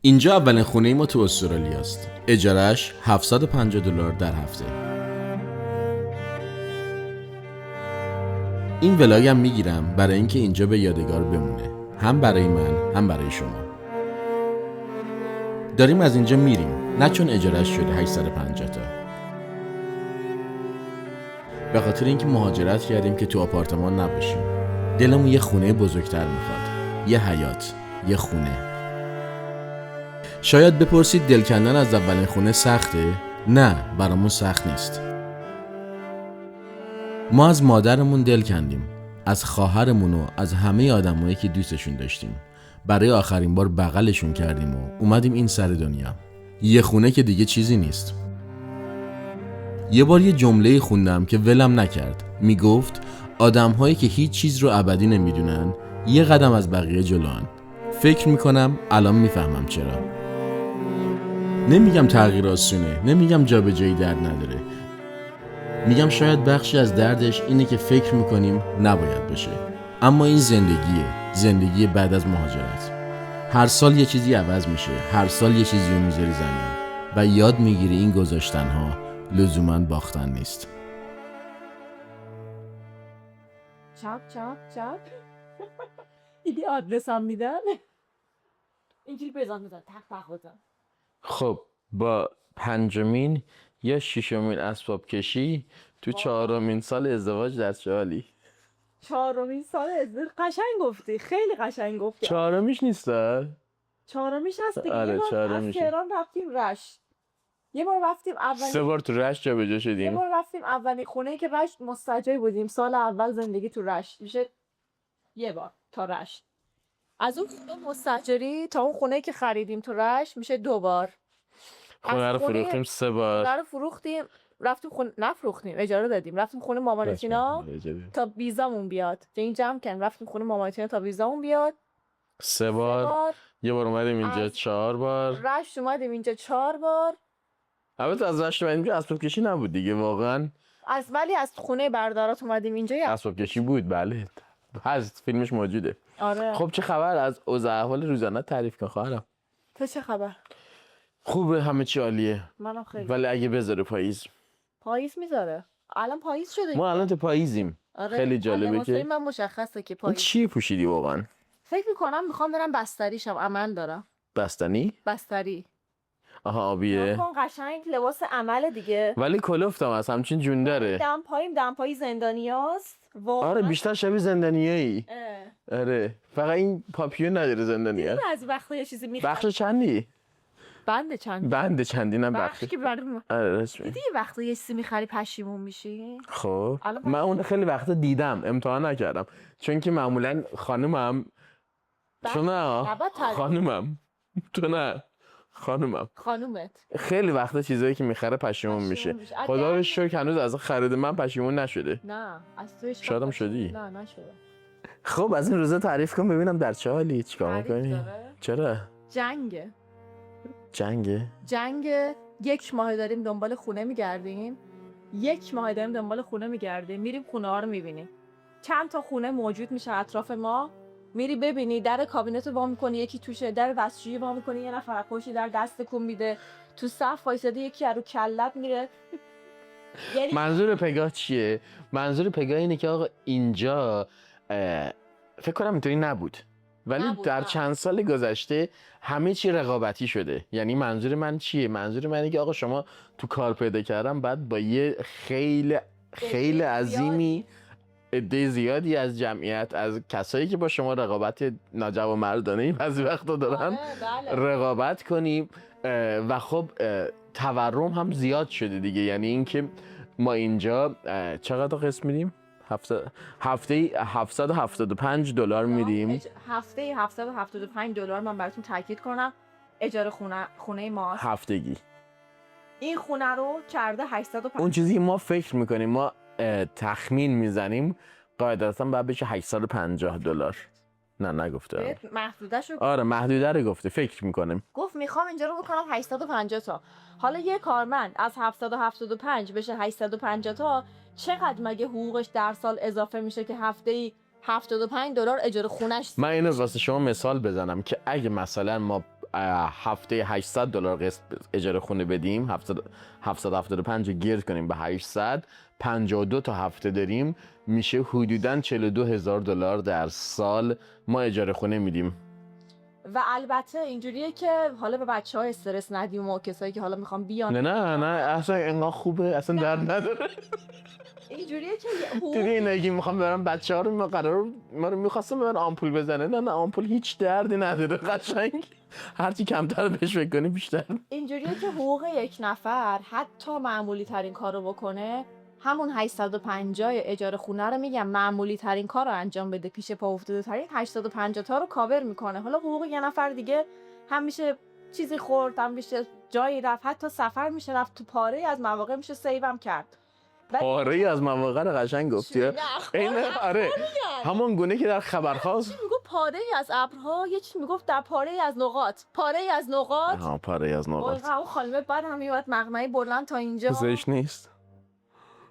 اینجا اولین خونه ما تو استرالیا است. اجارهش $750 در هفته. این ولاگم میگیرم برای اینکه اینجا به یادگار بمونه، هم برای من هم برای شما. داریم از اینجا میریم، نه چون اجارهش شده 850 تا، به خاطر اینکه مهاجرت کردیم که تو آپارتمان نباشیم. دلمون یه خونه بزرگتر میخواد، یه حیاط، یه خونه. شاید بپرسید دل کندن از اولین خونه سخته؟ نه، برامون سخت نیست. ما از مادرمون دل کندیم، از خواهرمون و از همه آدمایی که دوستشون داشتیم. برای آخرین بار بغلشون کردیم و اومدیم این سر دنیا. یه خونه که دیگه چیزی نیست. یه بار یه جمله خوندم که ولم نکرد. میگفت آدم‌هایی که هیچ چیز رو ابدی نمیدونن یه قدم از بقیه جلوان. فکر میکنم الان میفهمم چرا. نمیگم تغییر آسونه، نمیگم جابجایی درد نداره. میگم شاید بخشی از دردش اینه که فکر میکنیم نباید بشه. اما این زندگی بعد از مهاجرت. هر سال یه چیزی عوض میشه، هر سال یه چیزی رو میذاری زمین و یاد میگیری این گذاشتنها لزوماً باختن نیست. چپ ایدی آدرس هم میدن اینجوری بزن تق بزن. خب با پنجمین یا ششمین اسباب کشی تو 4مین سال ازدواج در چه حالی؟ 4مین سال ازدواج. قشنگ گفتی، خیلی قشنگ گفتی. 4میش نیست؟ 4میش هست دیگه. آره، یه بار از 4میشه. تهران رفتیم رشت، یه بار رفتیم اولین 3 بار تو رشت جا به جا یه شدیم. بار رفتیم اولین خونه که رشت مستجری بودیم. سال اول زندگی تو رشت میشه یه بار تا رشت. از اون خونه مستجری تا اون خونه که خریدیم تو رشت میشه 2 بار. خونه رو فروختیم 3 بار. خونه رو فروختیم، رفتیم خونه، نفروختیم، اجاره دادیم، رفتیم خونه مامانتینا تا ویزامون بیاد. این جمع کردیم رفتیم خونه مامانتینا تا ویزامون بیاد 3 بار. یه بار اومدیم اینجا 4 بار. رشت اومدیم اینجا 4 بار. البته از رشت اومدیم اینجا اسباب کشی نبود دیگه واقعا. ولی از خونه برادرات اومدیم اینجا اسباب کشی بود، بله. هست، فیلمش موجوده. آره. خب چه خبر؟ از اوضاع احوال روزانه تعریف کن خواهرم. تو چه خبر؟ خوبه، همه چی عالیه. منم خیلی. ولی اگه بذاره پاییز میذاره. الان پاییز شده. ما الان تو پاییزیم. آره. خیلی جالبه که من مشخصه که این پاییز. چی پوشیدی واقعا؟ فکر میکنم میخوام برم بستری شم، عمل دارم. بستری. آها، آبیه. کن قشنگ لباس عمل دیگه. ولی کلفتم از همچین جون داره. دمپایی زندانیاست. آره، بیشتر شبیه زندانیایی. آره، فقط این پاپیون نداره زندانیه. از وقتا یه چیزی میخوام. بخش چندی؟ بند چندی نه بخش. که برام. آره رسمی. دیدی یه وقتا یه چیزی میخری پشیمون میشی؟ خب من اون خیلی وقتا دیدم، امتحان نکردم، چون که معمولا خانومم خانومت خیلی وقتا چیزایی که میخره پشیمون میشه. خدا رو شکر هنوز از خرید من پشیمون نشده. نه از توش شادم شدی؟ نه نشده. خب از این روزا تعریف کن ببینم در چه حالی، چیکار میکنی؟ چرا؟ جنگ 1 ماه داریم دنبال خونه میگردیم. میریم خونه ها رو میبینیم. چند تا خونه موجود میشه اطراف ما، میری ببینی، در کابینت رو وا میکنی یکی توشه، در دستشویی وا میکنی یه نفر پشت در دست کن میده، تو صف وایساده یکی رو کلت میره. منظور پگاه چیه؟ منظور پگاه اینه که آقا اینجا فکر کنم اینطوری نبود، ولی در چند سال گذشته همه چی رقابتی شده. یعنی منظور من چیه؟ منظور من اینه که آقا شما تو کار پیدا کردن بعد با یه خیلی عظیمی عده زیادی از جمعیت، از کسایی که با شما رقابت ناجوانمردانه‌ای بعضی وقتا دارن رقابت کنیم و خب تورم هم زیاد شده دیگه. یعنی اینکه ما اینجا چقدر قسط میدیم؟ هفته $775 میدیم. هفته $775 من براتون تاکید کنم اجاره خونه ما هفتگی. این خونه رو کرده 850. اون چیزی ما فکر میکنیم، ما تخمین میزنیم قاعدتا باید بشه $850. نه نگفته. محدوده‌شو. آره محدوده رو گفته، فکر میکنیم. گفت میخوام اینجا رو بکنم 850 تا. حالا یه کارمند از 775 بشه 850 تا، چقدر مگه حقوقش در سال اضافه میشه که هفته‌ای $75 اجاره خونش؟ من اینو واسه شما مثال بزنم که اگه مثلا ما هفته $800 قسط اجاره خونه بدیم، 775 رو گرد کنیم به 800، 52 تا هفته داریم، میشه حدوداً $42,000 در سال ما اجاره خونه میدیم. و البته اینجوریه که حالا به بچه‌ها استرس ندیم و کسایی که حالا میخوام بیان. نه اصلا اینقدر خوبه، اصلا درد نداره. اینجوریه که دیدی اینایی میخوام برم بچه‌ها رو ما رو می‌خواستم ببرن آمپول بزنه. نه آمپول هیچ دردی نداره، قشنگ هرچی کمتر بهش فکر کنی بیشتر. اینجوریه که حقوق یک نفر حتی معمولی ترین کارو بکنه، همون 850 اجاره خونه رو میگم معمولی ترین کار رو انجام بده، پیش پا افتاده ترین 850 تا رو کاور میکنه. حالا حقوق یه نفر دیگه هم میشه چیزی خورد، هم میشه جایی رفت، حتی سفر میشه رفت، تو پاره از مواقع میشه سیوم کرد. پاره از مواقع رو قشنگ گفتی. این آره همون گونه که در خبرهاست میگو پاره از ابرها، یه چیزی میگفت در پاره از نقاط، پاره از نقاط. پاره از نقاط. اون خانمه بعد هم میاد مقنعه بلند تا اینجا. زش نیست.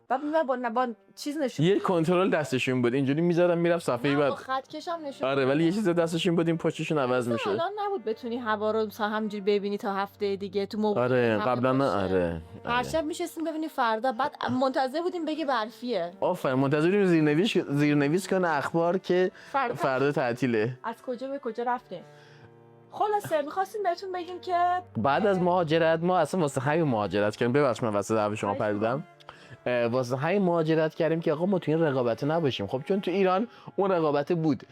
بعد میاد با چیز نشون. یه کنترل دستشون بود، اینجوری میزدن میرفت صفحه بعد. خط کشم نشون. آره ولی یه چیز دستشون بود این پشتشون عوض میشه. الان نبود بتونی هوا رو همینجوری ببینی تا هفته دیگه تو موقع. آره قبلا نه. آره هر شب میشستیم ببینی فردا، بعد منتظر بودیم بگه برفیه. آفرین منتظر بودیم زیرنویس کنه اخبار که فردا تعطیله. از کجا به کجا رفتیم. خلاصه می‌خواستیم بهتون بگیم که بعد از مهاجرت ما اصلا واسه همین مهاجرت کردیم. ببخشید من واسه حرف شما پریدم. واسه همین مهاجرت کردیم که آقا ما تو این رقابت نباشیم. خب چون تو ایران اون رقابت بود،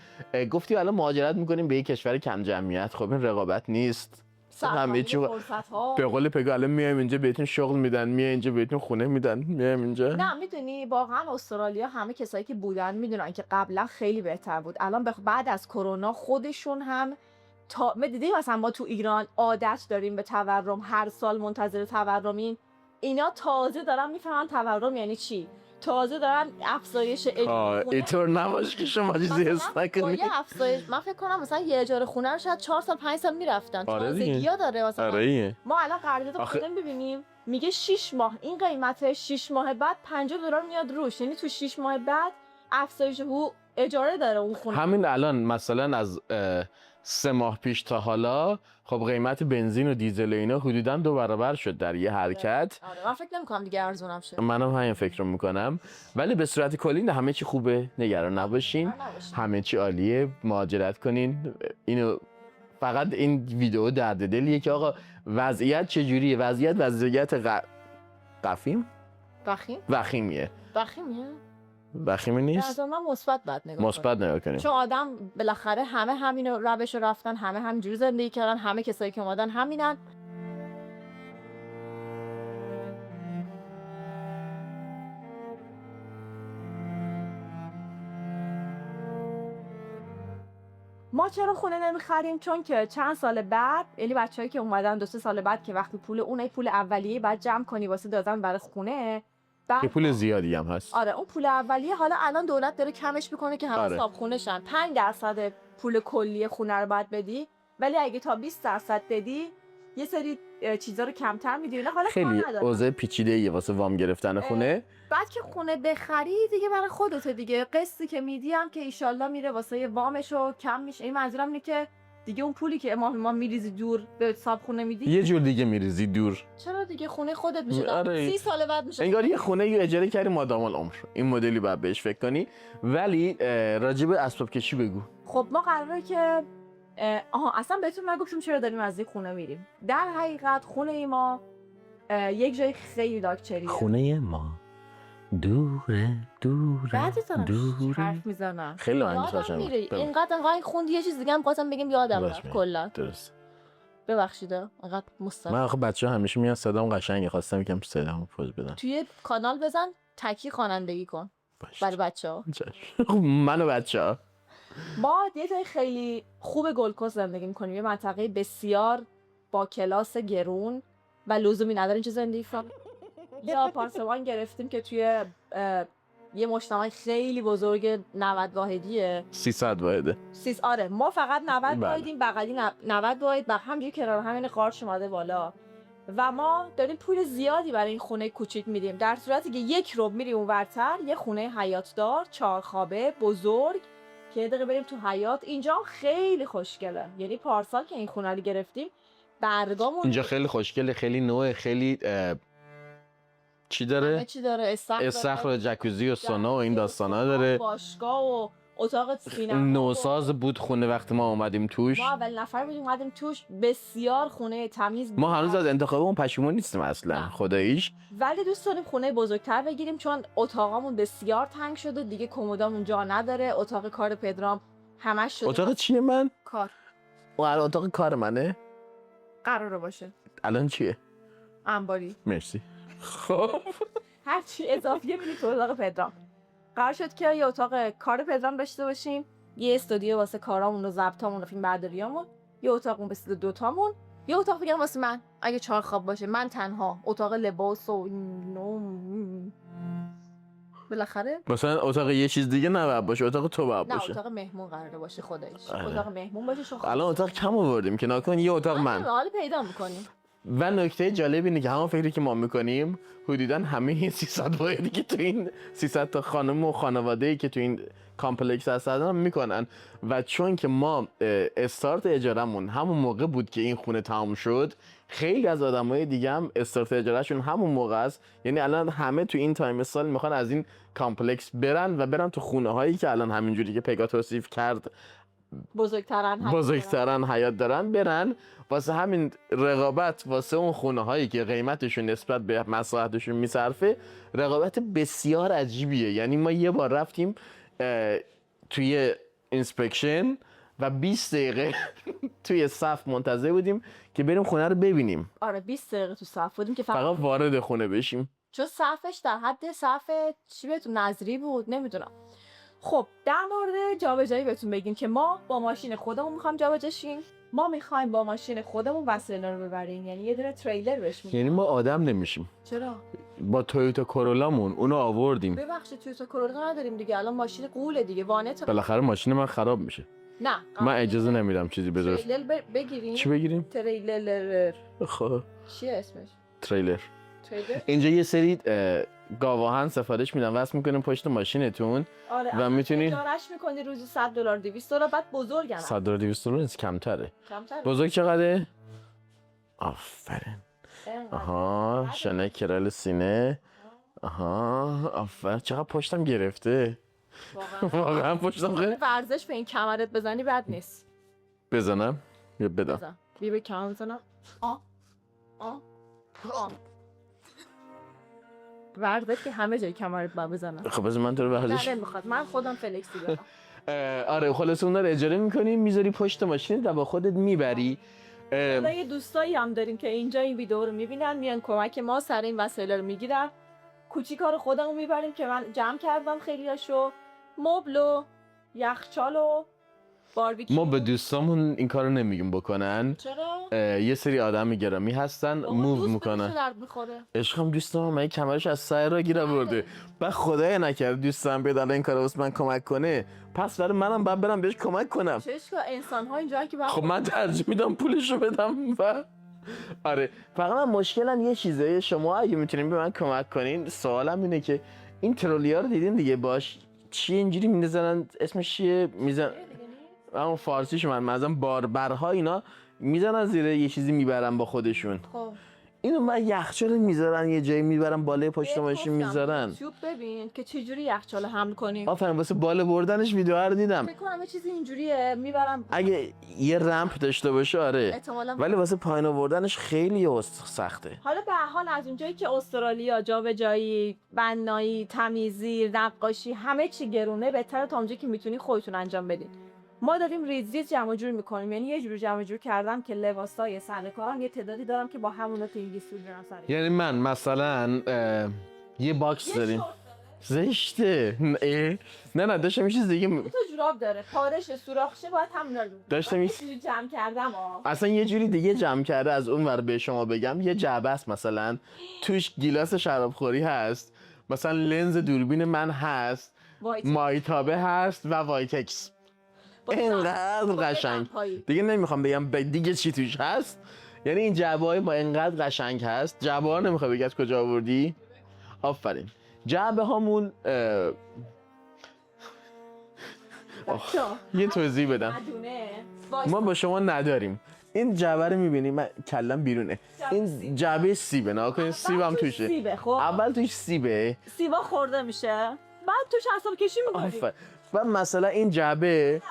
گفتی الان مهاجرت میکنیم به یک کشور کم جمعیت. خب این رقابت نیست. همه چی به قول پگاه الان میایم اینجا بهتون شغل میدن، میایم اینجا بهتون خونه میدن، میایم اینجا. نه میدونی واقعا استرالیا همه کسایی که بودن میدونن که قبلا خیلی بهتر بود. الان بعد از کرونا خودشون هم دیدیم مثلا ما تو ایران عادت داریم به تورم، هر سال منتظر تورمین. اینا تازه دارن میفهمن تورم یعنی چی، تازه دارن افزایش اینطور نباشه که شما چیزی حس نکنید. افزایش من فکر کنم مثلا یه اجاره خونه رو شاید 4 سال 5 سال میرفتن. تازگی‌ها داره مثلا. آره ما الان قرارداد خونه ببینیم میگه 6 ماه این قیمته، 6 ماه بعد $50 میاد روش، یعنی تو 6 ماه بعد افزایش حقوق اجاره داره اون خونه. همین الان مثلا از 3 ماه پیش تا حالا خب قیمت بنزین و دیزل و اینا حدوداً 2 برابر شد در یه حرکت. آره من فکر نمی‌کنم دیگه ارزونم شه. منم همین فکر رو میکنم. ولی به صورت کلی همه چی خوبه، نگران نباشین. همه چی عالیه، مهاجرت کنین. اینو فقط این ویدیو درد دلیه که آقا وضعیت چجوریه. وضعیت وخیمیه. وخیمی نیست. از من مثبت بد نگاه مثبت نگاه کنیم. چون آدم بالاخره همه همین روش رو رفتن، همه همینجوری زندگی کردن، همه کسایی که اومدن همینن. ما چرا خونه نمیخریم؟ چون که چند سال بعد، یعنی بچه‌ای که اومدن 2-3 سال بعد که وقتی پول اولیه بعد جمع کنی واسه دادن برای خونه، یه پول زیادی هم هست. آره اون پول اولیه حالا الان دولت داره کمش میکنه که همه صاحب شن. 5% پول کلی خونه رو باید بدی، ولی اگه تا 20% بدی یه سری چیزا رو کمتر میدی. حالا خیلی اوضاع پیچیده‌ایه واسه وام گرفتن خونه. بعد که خونه بخری دیگه برای خودته دیگه، قسطی که میدی هم که ایشالله میره واسه وامشو کم میشه. این منظورم اینه که دیگه اون پولی که ما میریزی دور به صاحب خونه میدی یه جور دیگه میریزی دور. چرا دیگه خونه خودت میشه. آره. 30 سال بعد میشه انگار یه خونه اجاره کردی مادام العمر. این مدلی باید بهش فکر کنی. ولی راجب اسباب کشی بگو. خب ما قراره که اصلا بهتون نگفتم چرا داریم از این خونه میریم. در حقیقت خونه ما یک جای خیلی لاکچریه. خونه ما دوره حرف میزنم خیلی آهنگ اینقدر خوندی یه چیز دیگه هم خواستم بگم یادم رفت کلا. درست ببخشید انقدر مستقیم. من آخه بچه‌ها همیشه میان صدام قشنگه، خواستم یکم صدامو پوز بدم. توی کانال بزن تکی خوانندگی کن برای بچه‌ها. منو بچه‌ها ما یه جای خیلی خوب گلدکوست زندگی می‌کنیم، یه منطقه بسیار با کلاس گرون و لزومی نداره اینجا زندگی کنیم. یا آپارتمان گرفتیم که توی یه مجتمع خیلی بزرگ 90 واحدیه. 300 واحده. آره ما فقط 90 واحدیم، بغلی 90 واحد و همینجوری کنار همین قارچ اومده بالا و ما داریم پول زیادی برای این خونه کوچیک میدیم، در صورتی که یک ربع میریم اونورتر یه خونه حیاطدار 4 خوابه بزرگ که یه دقیقه بریم تو حیاط. اینجا خیلی خوشگله. یعنی پارسال که این خونه رو گرفتیم برگامون اینجا خیلی خوشگله، خیلی نوعه، خیلی چی داره؟ همه چی داره، استخر و جکوزی و سونا و این داستانا داره. باشگاه و اتاق سینما نوساز بود خونه وقتی ما اومدیم توش. ما اول نفر بودیم اومدیم توش. بسیار خونه تمیز بود. ما هنوز از انتخابمون پشیمون نیستیم اصلا خداییش. ولی دوست داریم خونه بزرگتر بگیریم چون اتاقامون بسیار تنگ شده دیگه، کمدامون جا نداره. اتاق کار پدرام همش شده. اتاق چیه من؟ کار. و الان اتاق کار منه؟ قراره باشه. الان چیه؟ انباری. مرسی. خب هر چی اضافیه میری تو اتاق پدرام. قرار شد که یه اتاق کار پدرام داشته باشیم، یه استودیو واسه کارامون و ضبطامون و فیلم برداریامون، یه اتاق بسیار دوتامون، یه اتاق دیگه واسه من اگه 4 خواب باشه، من تنها، اتاق لباس و نوم. بالاخره مثلا اتاق یه چیز دیگه نباید باشه، اتاق تو باید نه باشه. اتاق مهمون قراره باشه خودش. اتاق مهمون باشه شو. الان اتاق کم آوردیم که ناکن یه اتاق من. حالا پیدا میکنیم. و نکته جالب اینه که همون فکری که ما میکنیم حدوداً همه این 300 واحدی که تو این 300 تا خانم و خانواده‌ای که تو این کامپلکس هستن هم میکنن. و چون که ما استارت اجارمون همون موقع بود که این خونه تمام شد، خیلی از آدمای دیگه هم استارت اجارهشون همون موقع است. یعنی الان همه تو این تایم سال میخوان از این کامپلکس برن تو خونه هایی که الان همینجوری که پگا توصیف کرد بزرگترن حیات دارن برن. واسه همین رقابت واسه اون خونه هایی که قیمتشون نسبت به مساحتشون میصرفه رقابت بسیار عجیبیه. یعنی ما یه بار رفتیم توی اینسپکشن و 20 دقیقه توی صف منتظر بودیم که بریم خونه رو ببینیم. آره 20 دقیقه تو صف بودیم که فقط وارد خونه بشیم، چون صفش در حد صف چی بهتون نظری بود نمیدونم. خب در مورد جابجایی بهتون بگیم که ما با ماشین خودمون میخوایم جابجا شیم. ما میخوایم با ماشین خودمون وسایل رو ببریم، یعنی یه دونه تریلر بهش میگیم. یعنی ما آدم نمیشیم. چرا؟ با تویوتا کرولامون اونو آوردیم. ببخشید تویوتا کرولا نداریم دیگه، الان ماشین قوله دیگه، وانت. بالاخره ماشین من خراب میشه. نه من اجازه نمیدم چیزی بذارم. تریلر بگیریم. چی بگیریم؟ تریلر. خب چیه اسمش؟ تریلر. اینجا یه سری گاواهن سفارش میدن واسه میکنیم پشت ماشینتون. آره و میتونی اجارهش میکنی روزی $100 $200 بعد بزرگن. $100 $200 نیست، کمتره. بزرگ چقدره؟ آفرین. آها شانه کرال سینه. آها آفرین. چقدر پشتم گرفته. واقعا پشتم خیلی. ورزش به این کمرت بزنی بد نیست. بزنم یا بدم؟ بزن. بیا به کمر بزنم. ورزش که همه جای کمرت باید بزنم. خب بذار من تو رو ورزش. نه نمیخواد، من خودم فلکسی برم. آره خلاص اون رو اجاره میکنی میذاری پشت ماشین و با خودت میبری. حالا یه دوستایی هم داریم که اینجا این ویدیو رو میبینن میان کمک ما سر این وسایل رو میگیرن. کوچیکا رو خودمون میبریم که من جمع کردم خیلیاشو، مبل و یخچال و باربیکیو. ما به دوستامون این کارو نمیگیم بکنن. چرا؟ یه سری آدم گرامی هستن موو میکنن. عشقم دوستم من کمرش از سر را گیر آورده. بعد خدای نکرد دوستم بیاد الان این کارو واسه من کمک کنه، پس برای منم بعد برم بهش کمک کنم. چشکا انسان ها اینجا که خب من ترجیح میدم پولشو بدم. و آره فقط من مشکلم یه چیزه، شما اگه میتونین به من کمک کنین، سوالم اینه که این ترولیا رو دیدین دیگه باش چی اینجوری میزنن، اسمش چیه میزنن همون فارسیش من مثلا باربرها اینا میزنن زیر یه چیزی میبرن با خودشون. خب اینو من یخچال میذارن یه جایی میبرن بالای پشت ماشین میذارن. یوتیوب ببین که چه جوری یخچال حمل کنیم. آفرین واسه بالا بردنش ویدیو رو دیدم. فکر کنم یه چیزی اینجوریه میبرم. اگه یه رمپ داشته باشه آره احتمالاً. ولی واسه پایین آوردنش خیلی سخته. حالا به هر حال از اونجایی که استرالیا جابجایی، بنایی، تمیزی، نقاشی همه چی گرونه، بهتره تا اونجایی که میتونی خودتون انجام بدین. ما داریم ریز جمع جور میکنیم، یعنی یه جور جمع جور کردم که لباسای صنعه‌کاران یه تعدادی دارم که با همونا تو این لیست میذارم سر. یعنی من مثلا یه باکس داریم زشته. نه داشتم یه چیز دیگه تو جوراب داره پارش سوراخشه باید همونا رو داشتم جمع کردم. اصلا یه جوری دیگه جمع کرده از اون ور به شما بگم. یه جعبه است مثلا توش گیلاس شرابخوری هست، مثلا لنز دوربین من هست، مایتابه هست و وایتکس. اینقدر قشنگ دیگه نمیخوام بگم دیگه چی توش هست. یعنی این جعبه های با اینقدر قشنگ هست. جعبه ها نمیخوای بگی از کجا آوردی؟ آفرین. جعبه هامون یه توضیح بدم ما با شما نداریم. این جعبه رو میبینی من کلم بیرونه. این سیب. جعبه سیبه، نه کنید سیبم توشه. سیبه. خب اول توش سیبه، سیبا خورده میشه، بعد توش حساب کشی میکنی. آفر و مثلا این جعبه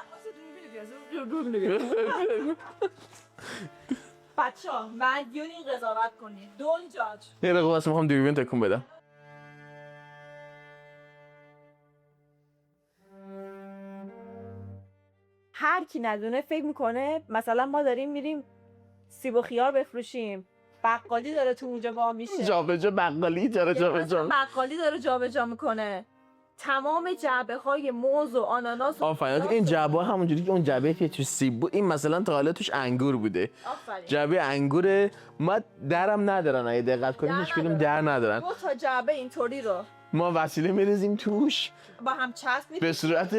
بچه ها مدیونی قضاوت کنید، don't judge. یه دقیقه واسه میخوام دوربین تکون بدم. هر کی ندونه فکر میکنه مثلا ما داریم میریم سیب و خیار بفروشیم، بقالی داره تو اونجا وا میشه، جابجا بقالی داره جابجا، بقالی داره جابجا میکنه. تمام جعبه های موز و آناناس و آفرین. این جعبه همونجوری که اون جعبه که توش سیب بود، این مثلا تا حالا توش انگور بوده. آفرین. جعبه انگور ما درم ندارن، اگه دقت کنید هیچ کدوم در ندارن. دو تا جعبه اینطوری رو ما وسیله میریزیم توش با هم چسب به صورت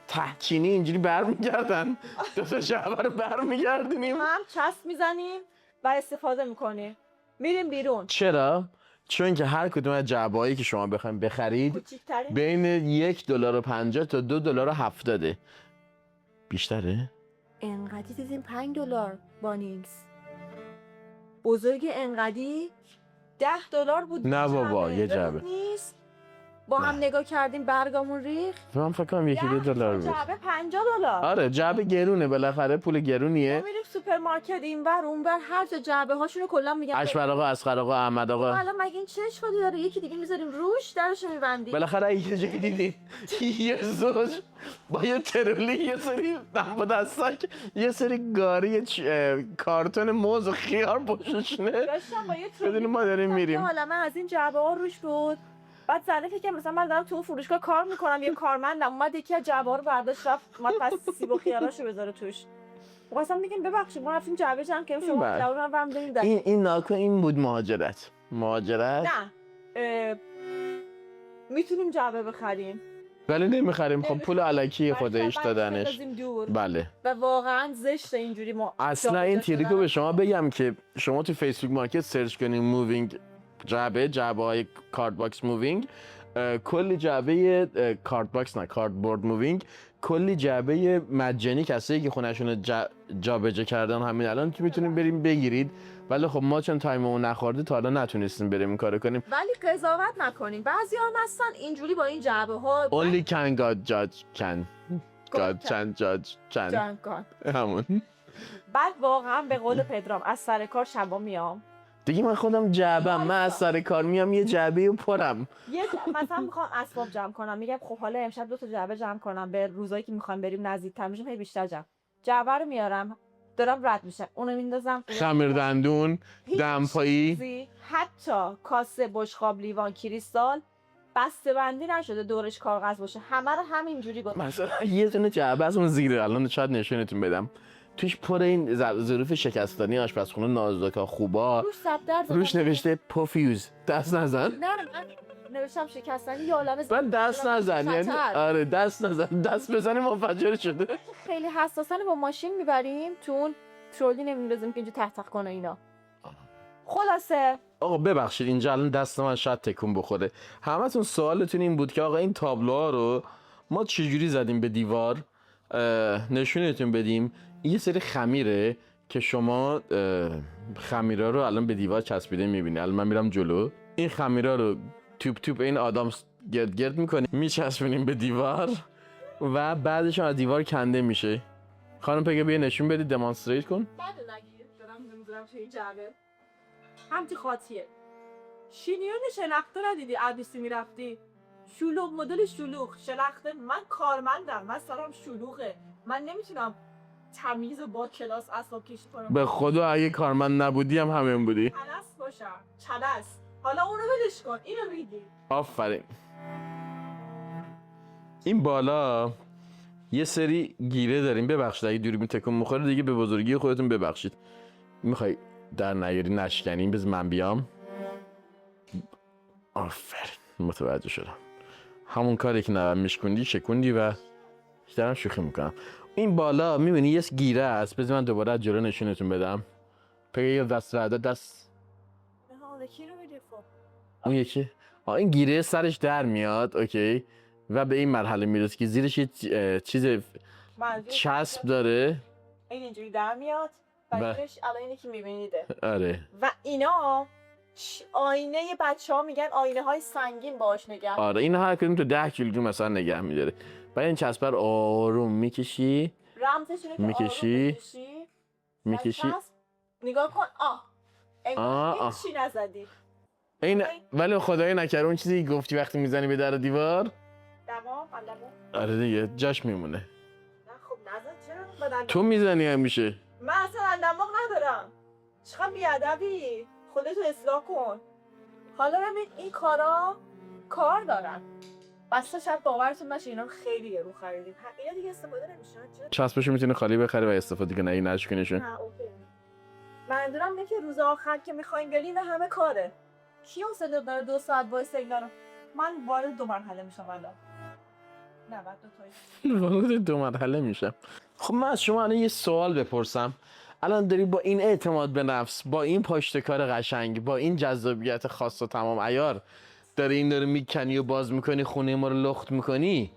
تهچینی اینجوری برمیگردن، دو تا جعبه رو برمیگردونیم. هم چسب میزنیم و استفاده میکنیم، میریم بیرون. چرا؟ چون که هر کدوم از جعبه‌هایی که شما بخواید بخرید کوچیک‌ترین بین $1.50 تا $2.70. بیشتره؟ انقدی دیدیم $5 بانیکس بزرگ، انقدی $10 بود. نه بابا، یه جعبه نیست. با هم نگاه کردیم برگامون ریخ. من فکر کنم $1-2 بود. جعبه $50. آره جعبه گرونه، بالاخره پول گرونیه. ما میریم سوپرمارکت اینور اونور، هر جا جعبه هاشونو کلا میگن اشبر آقا، اسقر آقا، احمد آقا. حالا مگه این چه اشکالی داره؟ یکی دیگه میذاریم روش، درشو میبندیم. بالاخره یه جایی دیدی یه زوج با یه ترولی، یه سری با دستک، یه سری گاری کارتون موز و خیار پشتشونه. داشتم با یه بدونی ما داریم میریم. حالا من از این جعبه ها روش بود. بعد ظریفی که مثلا من دارم تو اون فروشگاه کار میکنم، یه کارمندم اومد یکی از جعبه ها رو برداشت رفت اومد پس سیب و خیاراشو بذاره توش. واسه میگیم ببخشید ما رفتیم جعبه جمع کردیم، شما جعبه من برام بدین. این ناکن این بود مهاجرت. نه میتونیم جعبه بخریم ولی نمیخریم. خب پول الکی خودش دادنش. بله. و واقعا زشت اینجوری ما اصلا این تریکو به شما بگم که شما تو فیسبوک مارکت سرچ کنین مووینگ جعبه های کارت باکس مووینگ، کلی جعبه کارت باکس نه کارت مووینگ، کلی جعبه مجانی کسایی که خونه‌شون جابجا کردن همین الان که میتونیم بریم بگیرید. ولی خب ما چون تایممون نخورده تا حالا نتونستیم بریم این کارو کنیم. ولی قضاوت نکنیم، بعضی‌ها هستن اینجوری با این جعبه ها Only can God judge can. God can judge can. همون. بعد واقعا به قول پدرام از سر کار شبا میام دیگه من خودم جعبم، من از سر کار میام یه جعبه و پرم. مثلا میخوام اسباب جمع کنم، میگم خب حالا امشب 2 تا جعبه جمع کنم، به روزایی که میخوام بریم نزدیک‌تر میشم هی بیشتر جعبه رو میارم، دارم رد میشم، اونو میندازم خمیر دندون، دمپایی، حتی کاسه، بشقاب، لیوان، کریستال بسته بندی نشده دورش کاغذ باشه، همه رو همینجوری گذاشتم. مثلا یه دونه جعبه از اون زیره الان شاید نشونتون بدم، توش پر این ظروف شکستانی آشپزخونه نازداکا خوبا، روش نوشته پوفیوز دست نزن. نه نوشتم شکستنی یا عالمه من دست نزن، یعنی آره دست نزن، دست بزنی منفجر شده. خیلی حساسن، با ماشین میبریم تو اون ترولی نمیندازیم که اینجا تق کنه اینا. خلاصه آقا ببخشید اینجا الان دست من شاید تکون بخوره. همتون سوالتون این بود که آقا این تابلوها رو ما چجوری زدیم به دیوار، نشونتون بدیم. یه سری خمیره که شما خمیرا رو الان به دیوار چسبیده میبینی. الان من میرم جلو، این خمیرا رو توپ این آدم گرد میکنیم میچسبونیم به دیوار و بعدش از دیوار کنده میشه. خانم پگه بیا نشون بدید، دمانستریت کن. بعد نگیر دارم نمیذارم توی جعبه همتی خاطیه. شینیون شلخته ندیدی عبیسی میرفتی شلوغ، مدل شلوغ شلخته. من کارمندم، من سرم شلوغه، من نمیتونم تمیز و با کلاس اسباب کشی کنم. به خدا اگه کارمند نبودی هم همین بودی. چلس باشم، چلس. حالا اونو ولش کن، اینو میگی. آفرین. این بالا یه سری گیره داریم، ببخشید اگه دوربین تکون میخوره دیگه به بزرگی خودتون ببخشید. میخوای در نیاری نشکنیم، بذار من بیام. آفرین متوجه شدم، همون کاری که نباید میشکوندی شکوندی و دارم شوخی میکنم. این بالا میبینی یه گیره است، بذار من دوباره از جلو نشونتون بدم. پگه دست رده دست اون یکی این گیره سرش در میاد، اوکی، و به این مرحله میرسه که زیرش یه چیز چسب داره. این اینجوری در میاد، بدونش الان اینی که میبینیده آره و اینا آینه بچه میگن آینه های سنگین باش نگه. آره این هر کدوم تو 10 کیلوگرم مثلا نگه میداره. بعد این چسبه رو آروم میکشی رمزش اینه که میکشی میکشی نگاه کن. انگار هیچی نزدی. این ولی خدای نکره اون چیزی گفتی وقتی میزنی به در دیوار دمام. آره دیگه جاش میمونه. نه خب نزد چرا بدن تو میزنی همیشه. من اصلا دماغ ندارم. چقدر بیادبی. خودتو اصلاح کن. حالا ببین این کارا کار دارن. بسته شاید باورتون نشه اینا خیلی گرون خریدیم. اینا دیگه استفاده نمیشن. چسبشو میتونی خالی بخری و استفاده کنی اگه نشکنیشون. نه اوکی. منظورم اینه که روز آخر که میخوایم بریم و همه کاره. کی حوصله داره 2 ساعت وایس اینا رو؟ من وارد 2 مرحله میشم الان. نه بعد 2 تایی. وارد 2 مرحله میشم. خب من از شما الان یه سوال بپرسم. الان داری با این اعتماد به نفس، با این پشتکار قشنگ، با این جذابیت خاص و تمام عیار داری این رو میکنی و باز میکنی، خونه ما رو لخت میکنی.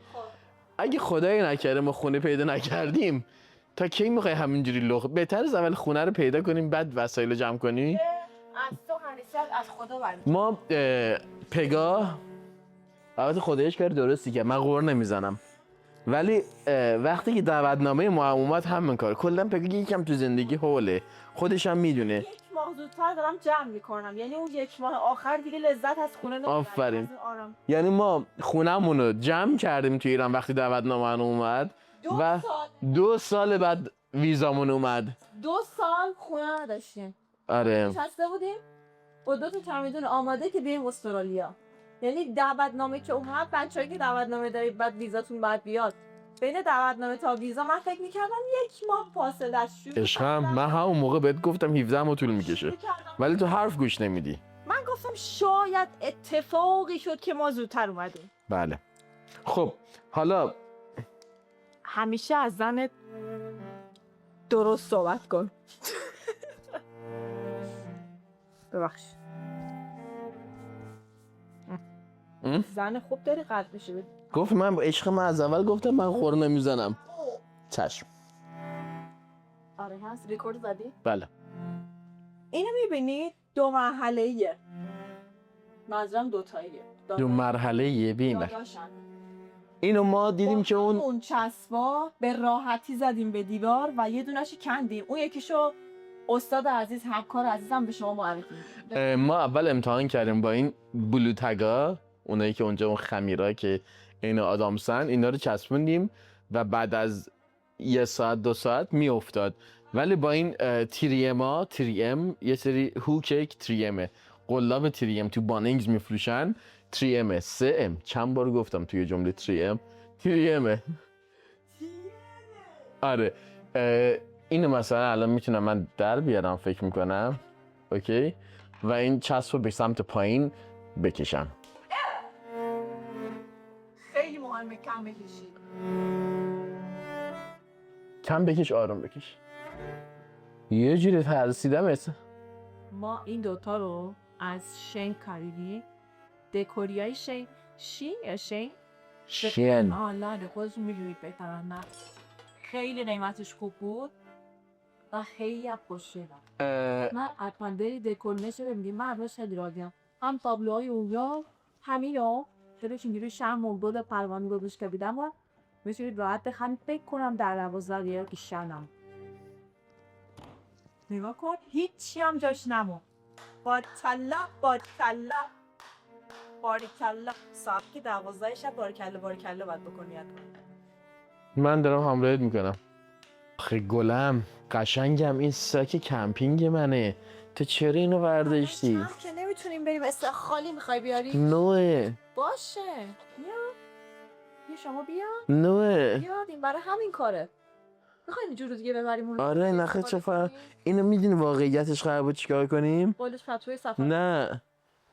اگه خدای نکرده ما خونه پیدا نکردیم تا کی میخوای همینجوری لخت؟ بهتر از اول خونه رو پیدا کنیم بعد وسایل رو جمع کنی. از تو همیشه از خدا برمی. ما پگاه البته خودش کار درستی که من غور نمیزنم، ولی وقتی که دعوتنامه ما اومد همین کار کلا پگاه یکم تو زندگی حوله خودش هم میدونه. 1 ماه زودتر دارم جمع میکنم، یعنی اون 1 ماه آخر دیگه لذت از خونه نمیبرم. آفرین. یعنی ما خونمون رو جمع کردیم تو ایران وقتی دعوتنامه اومد 2 سال بعد ویزامون اومد. 2 سال خونه نداشتیم. آره نشسته بودیم با 2 تا چمدون آماده که بریم استرالیا. یعنی دعوتنامه که اومد بچه‌ای که دعوتنامه دارید بعد ویزاتون بعد بیاد، بین دعوتنامه تا ویزا من فکر می‌کردم 1 ماه فاصله است. عشقم من همون موقع بهت گفتم 17 ماه طول میکشه ولی تو حرف گوش نمیدی. من گفتم شاید اتفاقی شد که ما زودتر اومدیم. بله خب حالا همیشه از زنت درست صحبت کن. ببخش. زن خوب داری قد بشه. گفت من عشق من از اول گفتم من خور نمیزنم. چشم. آره هست ریکورد زدی؟ بله. اینو میبینید 2 مرحله‌ایه. منظورم 2 تاییه. 2 مرحله‌ایه ببین. داداشم. اینو ما دیدیم که اون چسبا به راحتی زدیم به دیوار و یه دونه‌شو کندیم. اون یکیشو استاد عزیز همکار عزیزم به شما معرفی می‌کنه. ما اول امتحان کردیم با این بلو تگا، اونایی که اونجا اون خمیرا که این آدامسن، اینا رو چسبوندیم و بعد از 1 ساعت 2 ساعت میافتاد. ولی با این تریم یه سری هوکیک تریمه، قلاب تریم تو بانینگز میفروشن، تریمه 3M. چند بار گفتم توی جمله تریمه. آره اینو مثلا الان میتونم من در بیارم فکر میکنم. اوکی و این چسب رو به سمت پایین بکشم. خیلی مهمه کم بکشی. کم بکش آروم بکش. یه جوری ترسیدم اصلا. ما این دوتا رو از شین خریدیم. دکوریای شین. شین یا شین؟ شین. نه خودتون میدونید بهتر نه. خیلی قیمتش خوب بود و خیلی هم خوشگلم. من حتما بری دکورنش رو ببینیم. من ازش خیلی راضیم. هم تابلوهای اونجا همینا دلش اینجوری شرم مردود پروانه رو روش کبیدم و میتونید راحت بخرید. فکر کنم در 12 ریال بیشترم. نگاه کن هیچی هم جاش نمون. باریکلا ساعت که 12 شب باریکلا باید بکنی. من دارم همراهت میکنم. خیلی گلم قشنگم این ساک کمپینگ منه. تو چرا اینو برداشتی؟ که نمیتونیم بریم خالی میخوای بیاری؟ نوه باشه بیا شما بیا نوه بیادیم برای همین کاره. میخواین اینجور دیگه ببریم اون. آره نخه چه فرق. اینو میدونی واقعیتش قرار بود چیکار کنیم؟ قولش فتوی سفر. نه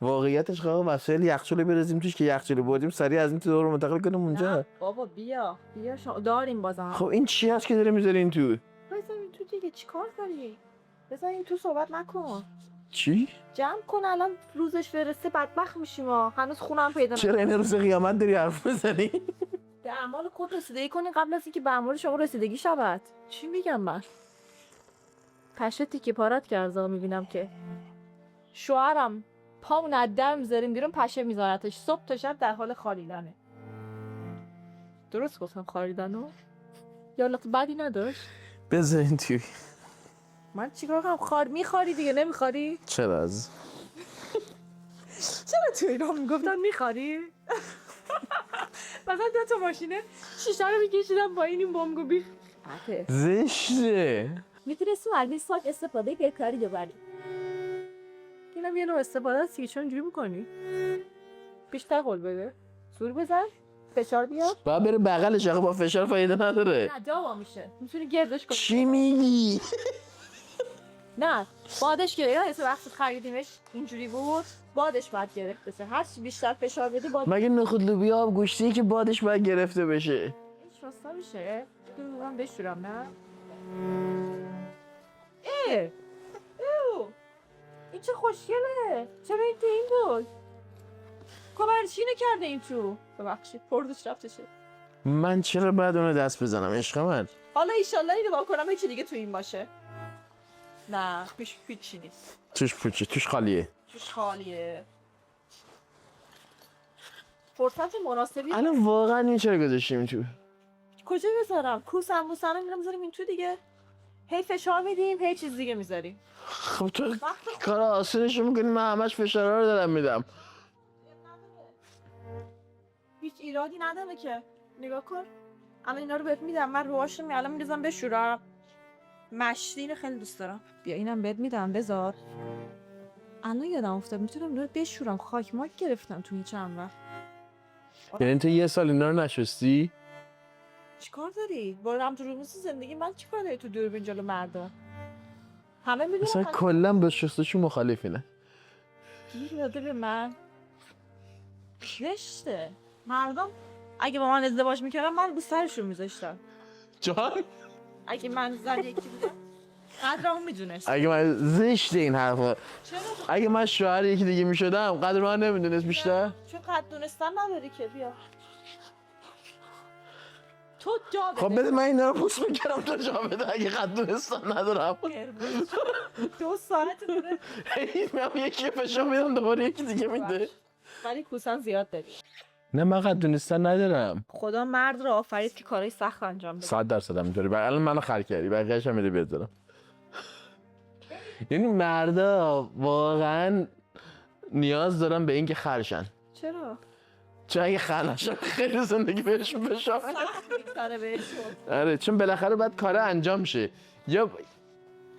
واقعیتش قرار وسایل یخچال برزیم توش که یخچال بردیم سریع از این تو دور منتقل کنیم اونجا. نه بابا بیا شما داریم بازم. خب این چی هست که داره میذاری این تو؟ بذار این تو دیگه چیکار داری؟ بذار این تو صحبت نکن. چی؟ جمع کن الان روزش برسه بدبخت میشیم ما. هنوز خونم پیدا چرا این روز قیامت داری حرف بزنی؟ به اعمال خود رسیدگی کنی قبل از اینکه به اعمال شما رسیدگی شود. چی میگم من؟ پشه تیکه پارت کرده میبینم که شوهرم پامون از در میذاریم بیرون پشه میذارتش صبح تا شب در حال خالیدنه. درست گفتم خالیدنو؟ یا لطف بدی نداشت؟ بذارین توی. من چیکار کنم؟ میخواری دیگه نمیخواری؟ چرا از چرا تو اینا میگفتن میخواری؟ مثلا 2 تا ماشینه شیشه رو میکشیدم با این بامگو بیخ زشته. میتونستیم از این ساک استفاده که کاری ببریم. اینم یه نوع استفاده است که چون اینجوری میکنی بیشتر قول بده زور بزن فشار بیاد باید بره بغلش، آخه با فشار فایده نداره. نه داوا میشه میتونی گردش کنی. چی میگی؟ نه بادش گرفت وقتی خریدیمش اینجوری بود بادش باید گرفت بشه هر چی بیشتر فشار بده باد مگه نخود لوبیا آب گوشتی که بادش باید گرفته بشه؟ هیچ راستا میشه من بشورم نه این چه خوشگله چرا این تو این بود کبرچینه کرده این تو ببخشید پردوش رفتشه. من چرا باید اونو دست بزنم عشق من؟ حالا ایشالله اینو با کنم یکی دیگه تو این باشه. نه توش هیچی نیست. توش پوچه، توش خالیه. توش خالیه. فرصت مناسبی الان واقعا این چرا گذاشتیم تو؟ کجا بذارم؟ کوسم موسم میرم بذاریم این تو دیگه. هی فشار میدیم هی چیز دیگه میذاریم. خب تو کار آسونشو میکنی، من همش فشارها رو دارم میدم. هیچ ایرادی نداره که. نگاه کن الان اینا رو بهت میدم من روهاشو الان میریزم بشورم. مشتی رو خیلی دوست دارم. بیا اینم بهت میدم بذار. الان یادم افتاد میتونم اینا رو بشورم خاک ماک گرفتم تو این چند وقت. یعنی تو یه سال اینا رو نشستی؟ چیکار داری؟ برم تو روز زندگی من چیکار داری تو دوربین جلو مردا؟ همه میدونن مثلا کلا به شستشو مخالفینه. گیر داده به من. زشته. مردم اگه با من ازدواج میکردن من رو سرشون میذاشتم. جان؟ اگه من زن یکی بودم قدرمو میدونست. اگه من زشته این حرفا. چرا؟ اگه من شوهر یکی دیگه میشدم قدر من نمیدونست بیشتر؟ چون قد دونستن نداری که بیا. تو جا بده. خب بده من اینا رو پوست میکردم تو جا بده اگه قد دونستن ندارم. 2 ساعت داره. من یکی فشار میدم دوباره یکی دیگه میده. ولی کوسن زیاد داری. نه من قد دونستن ندارم. خدا مرد رو آفرید که کارهای سخت انجام بده. 100% همینطوری. الان منو خر کردی بقیه‌اش هم میره بذارم. یعنی مردا واقعا نیاز دارن به اینکه خرشن. چرا؟ چون اگه خر نشن خیلی زندگی بهشون بشم. می‌ذاره بهشون. آره چون بالاخره باید کار انجام شه. یا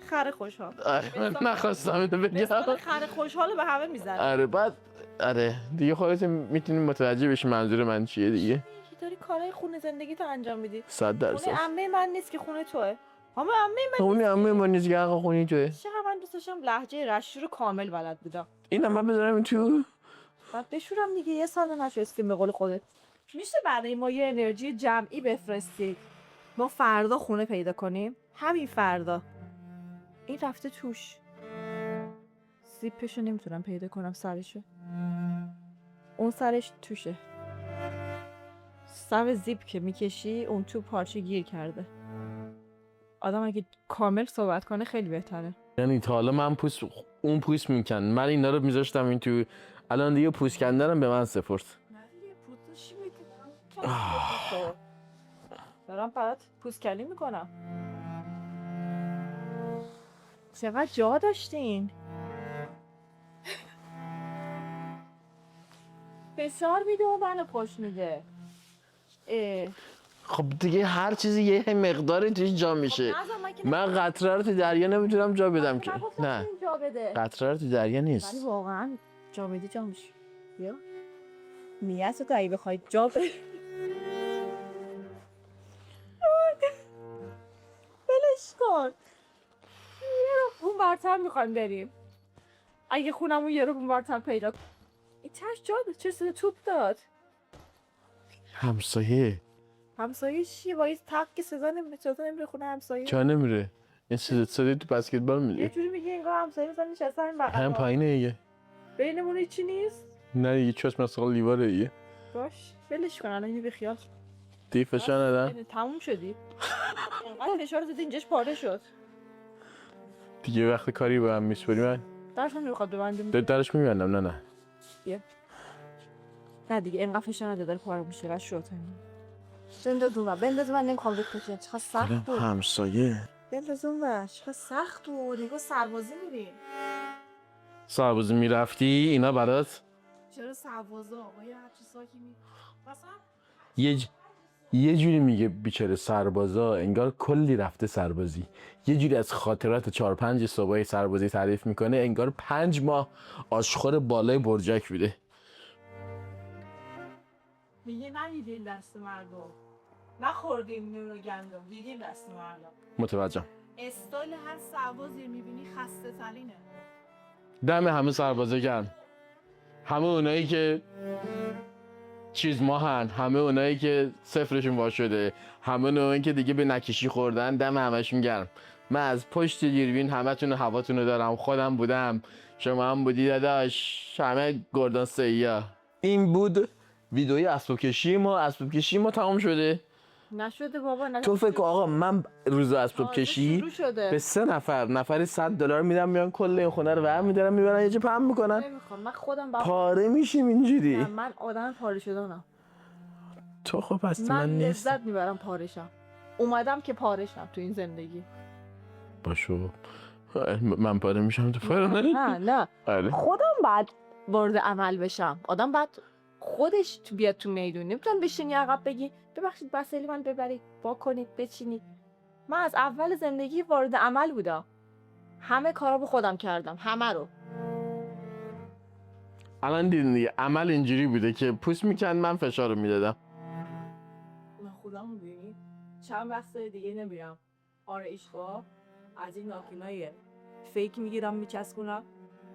خر خوشحال. من نخواستم اینو بگم. مثلا خر خوشحال به همه میزنه. آره بعد آره دیگه خودت میتونی متوجه بشی منظور من چیه دیگه. که داری کارهای خونه زندگی تو انجام میدی. 100%. خونه عمه من نیست که خونه توه. همه عمه من. اونی عمه من نیست که آقا خونی توه. چقدر من دوست داشتم لهجه رشتی رو کامل بلد بودم. اینم من بذارم این تو. بعد بشورم دیگه یه سال نشستیم به قول خودت. میشه برای ما یه انرژی جمعی بفرستی. ما فردا خونه پیدا کنیم. همین فردا. این رفته توش. زیپشو نمیتونم پیدا کنم سرشو. اون سرش توشه. سر زیپ که میکشی اون تو پارچه گیر کرده. آدم اگه کامل صحبت کنه خیلی بهتره. یعنی تا حالا من اون پوست میکن من اینا رو میذاشتم این تو. الان دیگه پوست کندنم به من سپرد. نه دیگه پوستشی میکنم. دارم برات پوست کلی میکنم. چقدر جا داشتین. فشار میده و منو پشت میده. خب دیگه هر چیزی یه مقداری توش جا میشه. من قطره رو تو دریا نمیتونم جا بدم که. نه قطره رو تو دریا نیست. ولی واقعا جا بدی جا میشه. بیا نیت تو اگه بخواید جا بدی بلش کن. یه رو اون برتر میخوایم بریم. اگه خونمون یه رو اون برتر پیدا کن. این تش جا داد چه صدا توپ داد. همسایه چیه با این تق که صدا نمیره خونه همسایه. چرا نمیره؟ این صدای تو بسکتبال یه میده. جوری میگه انگار همسایه مثلا نشسته همین بغل هم ما. پایینه دیگه. بینمون هیچی نیست. نه دیگه چشم مسقال لیواره دیگه. باش ولش کن الان اینو بخیال. دی فشار ندن. تموم شدی. اینقدر فشار زدی اینجاش پاره شد. دیگه وقت کاری به هم میسپری من درش نمیخواد ببندیم. درش میبندم. نه نه دیگه اینقدر فشار نده داره پاره میشه. قش شد. بنداز من نمیخوام بکشم. چقدر سخت بود. همسایه بنداز اون چقدر سخت بود. دیگه سربازی میریم. سربازی میرفتی اینا برات چرا سربازا آقای هر چی ساکی می مثلا یه جوری میگه بیچاره سربازا انگار کلی رفته سربازی. یه جوری از خاطرات 4-5 صبحای سربازی تعریف میکنه انگار 5 ماه آشخور بالای برجک بوده. میگه ندیدین دست مردم، نخوردیم نون و گندم، دیدیم دست مردم. متوجهم. استایل هر سربازی میبینی خسته ترینه. دم همه سربازا گرم. همه اونایی که چیز ماهن، همه اونایی که صفرشون وا شده، همه اونایی که دیگه به نکشی خوردن، دم همشون گرم. من از پشت دوربین همتون هواتون رو دارم. خودم بودم، شما هم بودی داداش، همه گردان سیا. این بود ویدئوی اسباب کشی ما. اسباب کشی ما تمام شده. نشده بابا نشده. تو فکر آقا من روز اسباب کشی به 3 نفری $100 میدم، میان کل این خونه رو برمی‌دارن میبرن یه جا پهن میکنن. نمیخوام. من خودم پاره میشیم اینجوری. نه من آدم پاره شدنم. تو خب هستی من نیست. لذت میبرم پارشم. اومدم که پارشم تو این زندگی. باشو من پاره میشم تو پاره نه آره. خودم بعد وارد عمل بشم. آدم بعد خودش تو بیاد تو میدون. نمیتونم بشینی عقب بگی ببخشید وسایل من ببرید وا کنید بچینید. من از اول زندگی وارد عمل بودم. همه کارا رو خودم کردم، همه رو. الان دیدین دیگه عمل اینجوری بوده که پوست میکند من فشار رو میدادم. من خودم رو ببینی چند وقت دیگه نمیرم آرایشگاه. از این ناکینای فیک میگیرم میچسبونم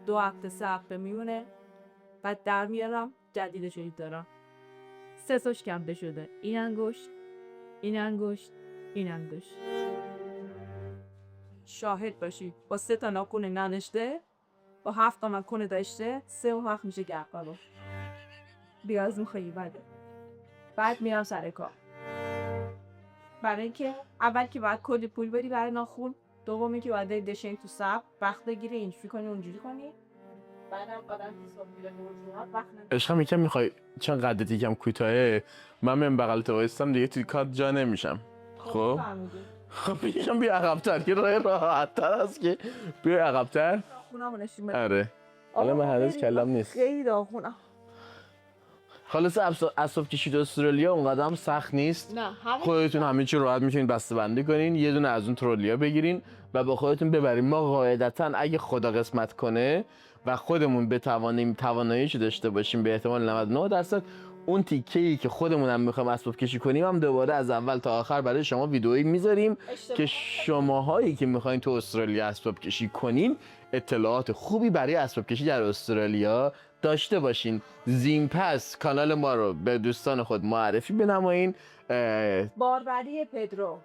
2 هفته 3 هفته میمونه، بعد در میارم جدیدش رو دارم. 3 تاش کنده شده. این انگشت، این انگشت، این انگشت. شاهد باشی با 3 تا ناخن ننشته، با 7 تا ناخن داشته، 3 و وقت میشه گرفت. بیازم خیلی بده. بعد میرم سر کار. برای اینکه اول که باید کلی پول بدی برای ناخن، دومی که باید دشین تو صف وقت بگیری اینجوری کنی اونجوری کنی. بعدم آدم حساب میره نورجوات وقت نداره. عشقم یکم میخوای چون قدت یکم کوتاهه من من بغل تو وایستم دیگه توی کات جا نمیشم. خب خب یکم بیا عقب‌تر که راه راحت‌تر است که بیا عقب‌تر. خونمو نشون بده. آره حالا من هنوز کلم نیست. خیلی داغونم. خلاص اسباب کشی تو استرالیا اونقدر هم سخت نیست. نه همین خودتون همه چی راحت میتونید بسته‌بندی کنین، یه دونه از اون ترولیا بگیرین و با خودتون ببرین. ما قاعدتاً اگه خدا قسمت کنه و خودمون بتوانیم تواناییشو داشته باشیم به احتمال 99% اون تیکه‌ای که خودمون هم می‌خوایم اسباب کشی کنیم هم دوباره از اول تا آخر برای شما ویدئویی میذاریم که شماهایی که می‌خواین تو استرالیا اسباب کشی کنین اطلاعات خوبی برای اسباب کشی در استرالیا داشته باشین. زین پس کانال ما رو به دوستان خود معرفی بنمایین. باروری پدرو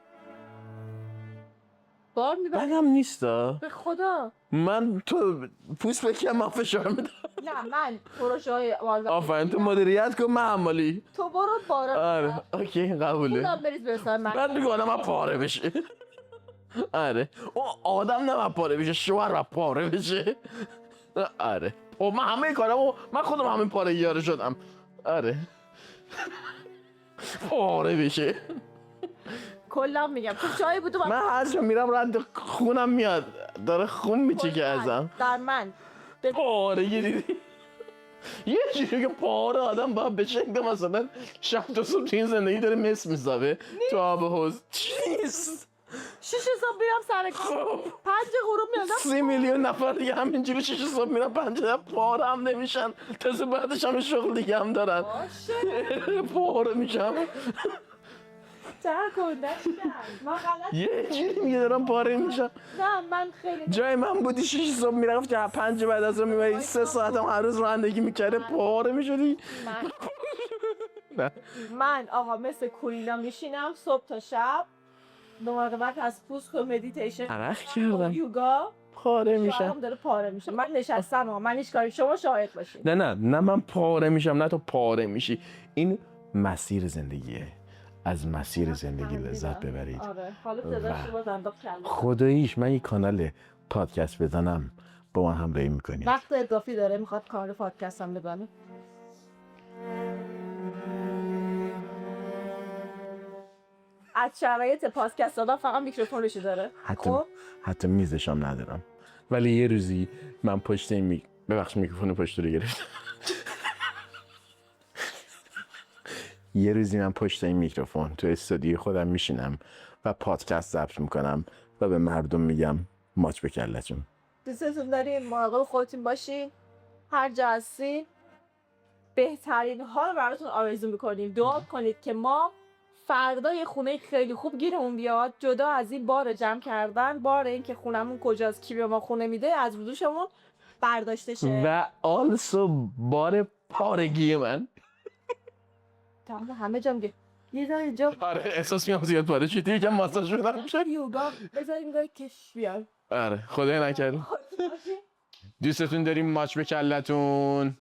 بار میبرم. بدم نیستا به خدا من تو پوست بکنم من فشار میدم. نه من پروژه های باروری آفرین تو مدیریت کن من عمالی. تو برو بارا. آره اوکی قبوله. خودم بریز برسن من میگم من پاره بشه. آره او آدم نه پاره بشه، شوهر و پاره بشه. آره او من همه کارمو من خودم همین پاره یاره شدم. آره پاره بشه. کلا میگم تو چای بودو من هر جا میرم رد خونم میاد داره خون میچکه ازم. در من پاره دیدی یه چیزی که پاره آدم باید به شکل مثلا شب تا صبح تو این زندگی داره مس میزابه تو آب حوض چیست 6 صبح میرم سر کار 5 غروب میادم 30 میلیون نفر دیگه همینجوری 6 صبح میرن 5 پاره هم نمیشن تازه بعدش هم شغل دیگه هم دارن باشه پاره میشم چرا کنده من غلط یه جوری میگه دارم پاره میشم. نه من خیلی جای من بودی 6 صبح میرفت 5 بعد از رو میبری 3 ساعت هم هر روز رانندگی میکرده پاره میشدی. من آقا مثل کوینا میشینم صبح تا شب مراقبت از پوست و مدیتیشن عرق کردم یوگا پاره میشم. شوهرم داره پاره میشه. من نشستم من هیچ کاری شما شاهد باشین. نه من پاره میشم نه تو پاره میشی. این مسیر زندگیه. از مسیر زندگی لذت ببرید. آره حالا صداش رو باز انداخت کردم. خداییش من یه کانال پادکست بزنم با من همراهی میکنید. وقت اضافی داره میخواد کار پادکست هم بزنه. از شرایط پادکست دادن فقط میکروفونش داره. حتی میزش هم ندارم. ولی یه روزی من پشت این ببخش میکروفون پشت رو گرفتم. یه روزی من پشت این میکروفون تو استودیو خودم میشینم و پادکست ضبط میکنم و به مردم میگم ماچ به کلتون. دوستتون دارین، مراقب خودتون باشین، هر جا هستین بهترین ها رو براتون آرزو میکنیم. دعا کنید که ما فردا یه خونه خیلی خوب گیرمون بیاد، جدا از این بار جمع کردن، بار این که خونمون کجاست، کی به ما خونه میده، از وجودشمون برداشته شه. و آلسو بار پارگی من تمام همه جا میگه یه جا اینجا. آره احساس میکنم زیاد پاره شدی، یکم ماساژ بدم شد. یوگا بذاریم گاهی کش بیاد. آره خدای نکرد. دوستتون داریم، ماچ به کلتون.